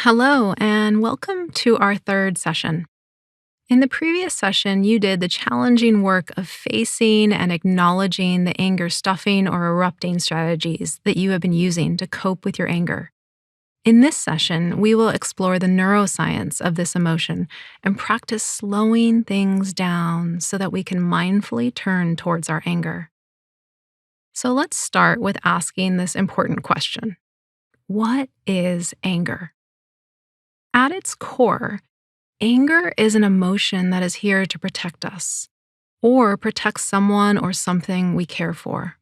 Hello, and welcome to our third session. In the previous session, you did the challenging work of facing and acknowledging the anger stuffing or erupting strategies that you have been using to cope with your anger. In this session, we will explore the neuroscience of this emotion and practice slowing things down so that we can mindfully turn towards our anger. So let's start with asking this important question: what is anger? At its core, anger is an emotion that is here to protect us or protect someone or something we care for.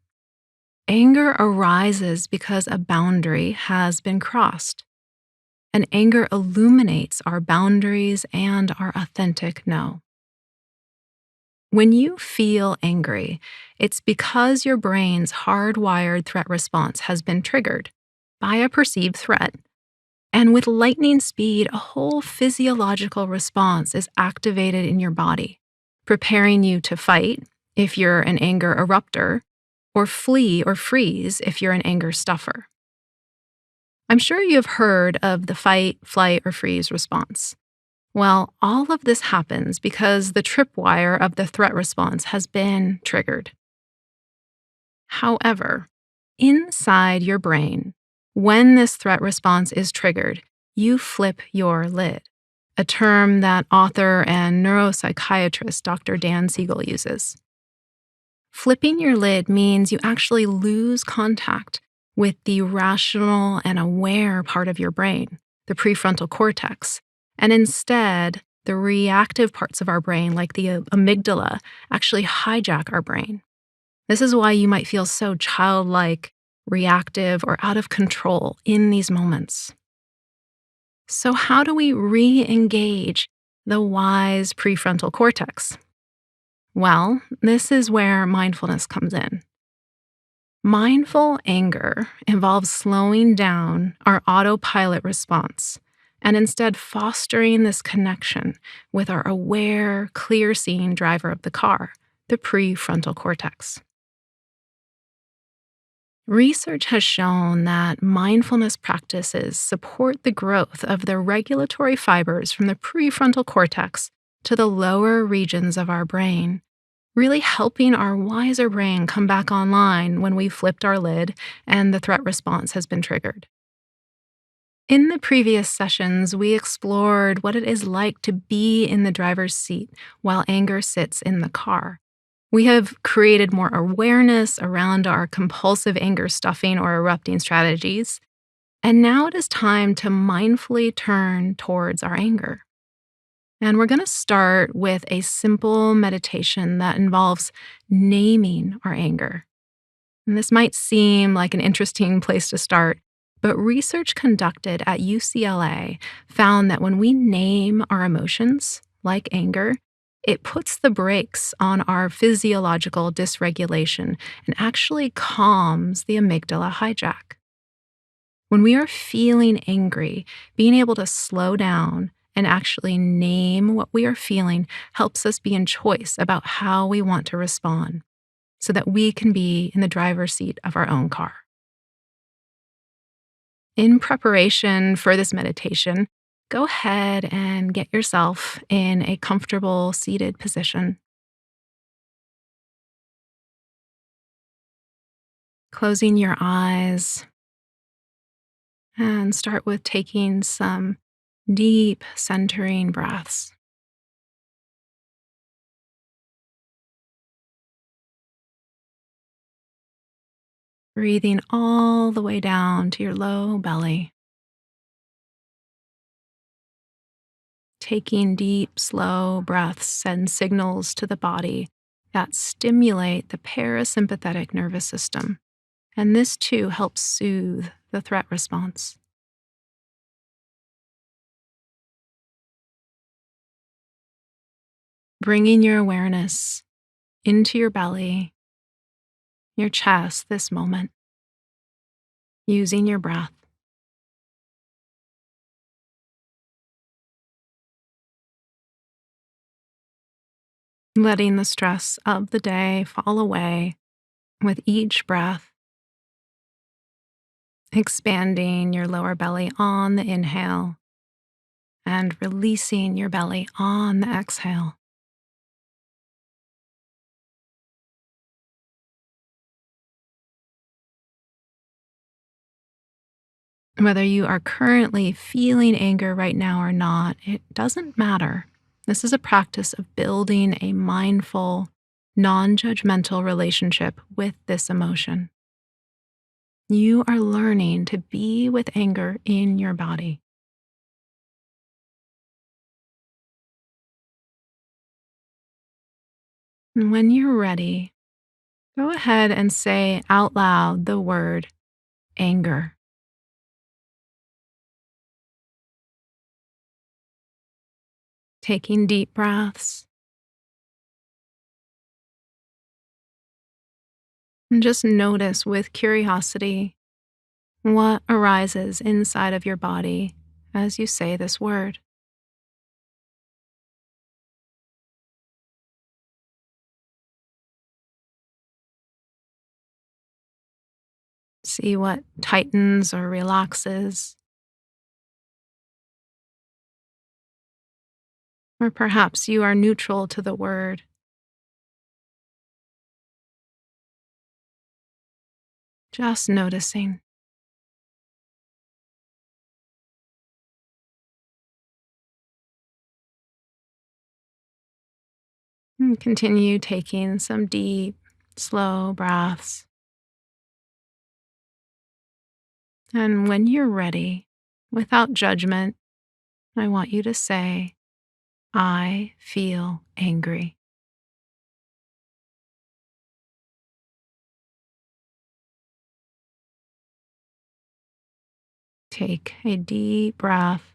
Anger arises because a boundary has been crossed, and anger illuminates our boundaries and our authentic no. When you feel angry, it's because your brain's hardwired threat response has been triggered by a perceived threat. And with lightning speed, a whole physiological response is activated in your body, preparing you to fight if you're an anger erupter, or flee or freeze if you're an anger stuffer. I'm sure you have heard of the fight, flight, or freeze response. Well, all of this happens because the tripwire of the threat response has been triggered. However, inside your brain, when this threat response is triggered, you flip your lid, a term that author and neuropsychiatrist Dr. Dan Siegel uses. Flipping your lid means you actually lose contact with the rational and aware part of your brain, the prefrontal cortex, and instead, the reactive parts of our brain, like the amygdala, actually hijack our brain. This is why you might feel so childlike, reactive, or out of control in these moments. So, how do we re engage the wise prefrontal cortex? Well, this is where mindfulness comes in. Mindful anger involves slowing down our autopilot response and instead fostering this connection with our aware, clear seeing driver of the car, the prefrontal cortex. Research has shown that mindfulness practices support the growth of the regulatory fibers from the prefrontal cortex to the lower regions of our brain, really helping our wiser brain come back online when we've flipped our lid and the threat response has been triggered. In the previous sessions, we explored what it is like to be in the driver's seat while anger sits in the car. We have created more awareness around our compulsive anger stuffing or erupting strategies, and now it is time to mindfully turn towards our anger. And we're going to start with a simple meditation that involves naming our anger. And this might seem like an interesting place to start, but research conducted at UCLA found that when we name our emotions, like anger, it puts the brakes on our physiological dysregulation and actually calms the amygdala hijack. When we are feeling angry, being able to slow down and actually name what we are feeling helps us be in choice about how we want to respond so that we can be in the driver's seat of our own car. In preparation for this meditation, go ahead and get yourself in a comfortable seated position. Closing your eyes, and start with taking some deep centering breaths. Breathing all the way down to your low belly. Taking deep, slow breaths send signals to the body that stimulate the parasympathetic nervous system. And this too helps soothe the threat response. Bringing your awareness into your belly, your chest this moment, using your breath. Letting the stress of the day fall away with each breath, expanding your lower belly on the inhale and releasing your belly on the exhale. Whether you are currently feeling anger right now or not, it doesn't matter. This is a practice of building a mindful, non judgmental relationship with this emotion. You are learning to be with anger in your body. And when you're ready, go ahead and say out loud the word anger. Taking deep breaths and just notice with curiosity what arises inside of your body as you say this word. See what tightens or relaxes, or perhaps you are neutral to the word, just noticing. And continue taking some deep, slow breaths. And when you're ready, without judgment, I want you to say, I feel angry. Take a deep breath.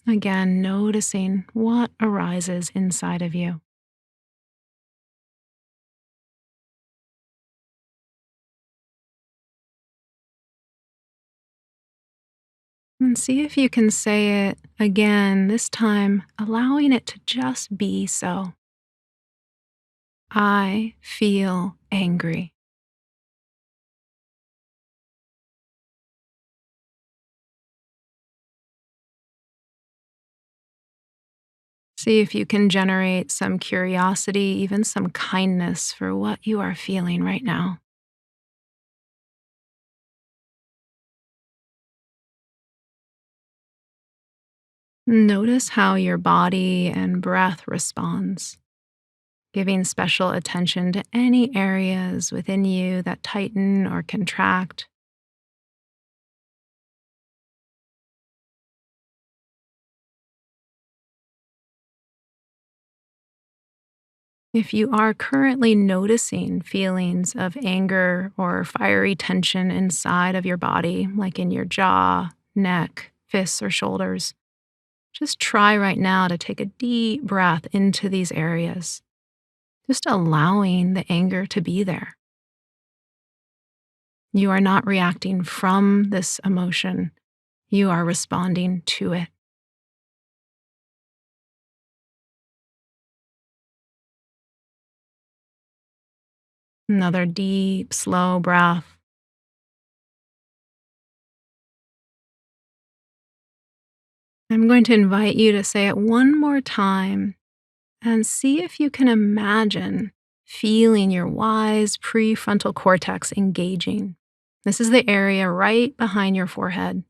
Again, noticing what arises inside of you. And see if you can say it again, this time allowing it to just be so. I feel angry. See if you can generate some curiosity, even some kindness for what you are feeling right now. Notice how your body and breath responds, giving special attention to any areas within you that tighten or contract. If you are currently noticing feelings of anger or fiery tension inside of your body, like in your jaw, neck, fists, or shoulders, just try right now to take a deep breath into these areas, just allowing the anger to be there. You are not reacting from this emotion, you are responding to it. Another deep, slow breath. I'm going to invite you to say it one more time and see if you can imagine feeling your wise prefrontal cortex engaging. This is the area right behind your forehead,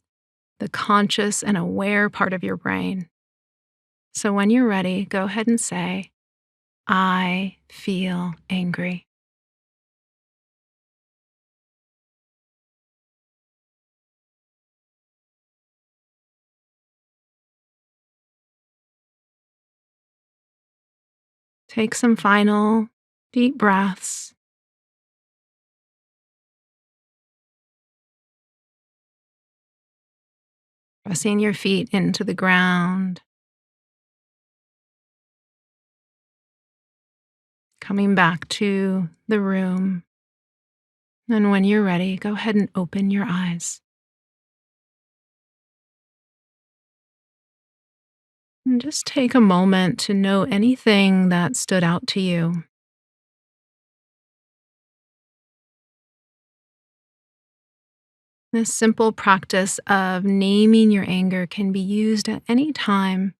the conscious and aware part of your brain. So when you're ready, go ahead and say, I feel angry. Take some final deep breaths. Pressing your feet into the ground, coming back to the room. And when you're ready, go ahead and open your eyes. And just take a moment to note anything that stood out to you. This simple practice of naming your anger can be used at any time.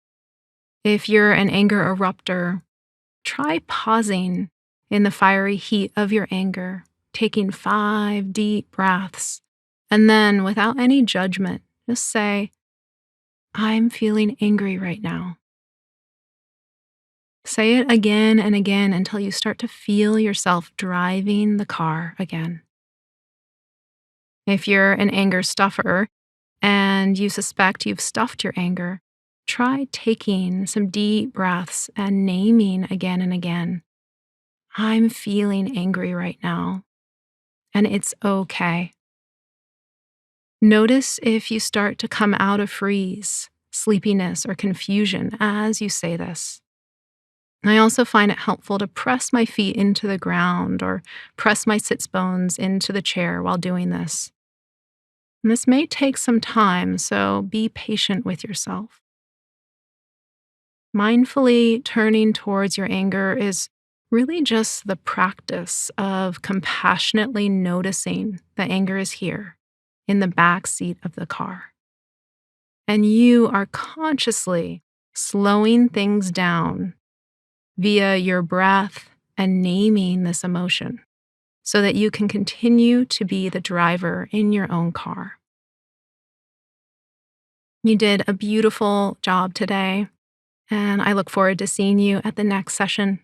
If you're an anger erupter, try pausing in the fiery heat of your anger, taking 5 deep breaths, and then without any judgment, just say, I'm feeling angry right now. Say it again and again until you start to feel yourself driving the car again. If you're an anger stuffer and you suspect you've stuffed your anger, try taking some deep breaths and naming again and again, I'm feeling angry right now, and it's okay. Notice if you start to come out of freeze, sleepiness, or confusion as you say this. I also find it helpful to press my feet into the ground or press my sits bones into the chair while doing this. And this may take some time, so be patient with yourself. Mindfully turning towards your anger is really just the practice of compassionately noticing that anger is here in the back seat of the car. And you are consciously slowing things down via your breath and naming this emotion so that you can continue to be the driver in your own car. You did a beautiful job today, and I look forward to seeing you at the next session.